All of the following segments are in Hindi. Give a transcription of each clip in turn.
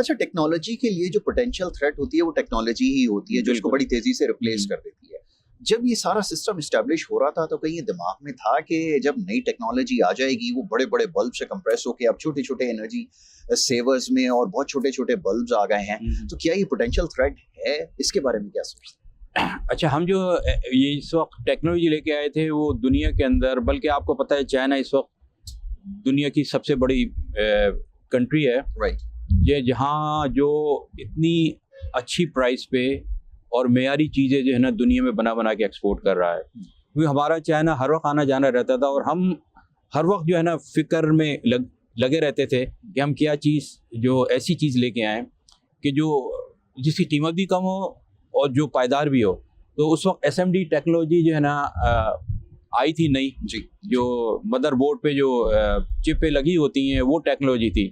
अच्छा, टेक्नोलॉजी के लिए जो पोटेंशियल थ्रेट होती है वो टेक्नोलॉजी ही होती है जो इसको बड़ी तेजी से रिप्लेस कर देती है। जब ये सारा सिस्टम इस्टेब्लिश हो रहा था तो कहीं ये दिमाग में था कि जब नई टेक्नोलॉजी आ जाएगी वो बड़े बड़े बल्ब से कंप्रेस होके अब छोटे छोटे एनर्जी सेवर्स में और बहुत छोटे छोटे बल्ब्स आ गए हैं, तो क्या ये पोटेंशियल थ्रेट है? इसके बारे में क्या सोचते हैं? अच्छा, हम जो ये इस वक्त टेक्नोलॉजी लेके आए थे वो दुनिया के अंदर, बल्कि आपको पता है चाइना इस वक्त दुनिया की सबसे बड़ी कंट्री है, राइट। ये जहाँ जो इतनी अच्छी प्राइस पे और मेयारी चीज़ें जो है ना दुनिया में बना बना के एक्सपोर्ट कर रहा है। क्योंकि हमारा चाइना हर वक्त आना जाना रहता था और हम हर वक्त जो है ना फिक्र में लगे रहते थे कि हम क्या चीज़ जो ऐसी चीज़ लेके आएँ कि जो जिसकी कीमत भी कम हो और जो पायदार भी हो। तो उस वक्त SMD टेक्नोलॉजी जो है ना आई थी नई जी। जो मदरबोर्ड पे जो चिपें लगी होती हैं वो टेक्नोलॉजी थी।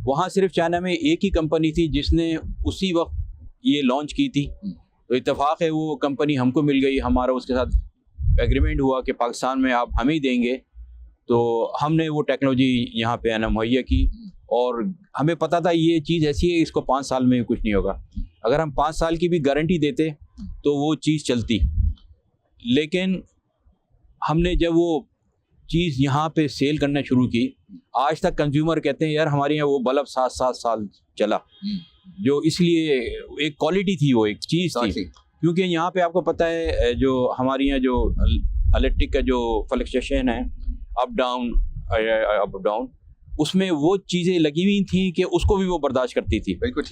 वहाँ सिर्फ चाइना में एक ही कंपनी थी जिसने उसी वक्त ये लॉन्च की थी। तो इत्तेफाक है वो कंपनी हमको मिल गई, हमारा उसके साथ एग्रीमेंट हुआ कि पाकिस्तान में आप हमें ही देंगे। तो हमने वो टेक्नोलॉजी यहाँ पे आना मुहैया की और हमें पता था ये चीज़ ऐसी है इसको 5 साल में कुछ नहीं होगा। अगर हम 5 साल की भी गारंटी देते तो वो चीज़ चलती। लेकिन हमने जब वो चीज़ यहाँ पे सेल करना शुरू की, आज तक कंज्यूमर कहते हैं यार हमारे यहाँ वो बल्ब 7-7 साल चला, जो इसलिए एक क्वालिटी थी, वो एक चीज़ थी। क्योंकि यहाँ पे आपको पता है जो हमारे यहाँ जो इलेक्ट्रिक का जो फ्लक्चुएशन है अप डाउन, उसमें वो चीज़ें लगी हुई थी कि उसको भी वो बर्दाश्त करती थी। बिल्कुल ठीक।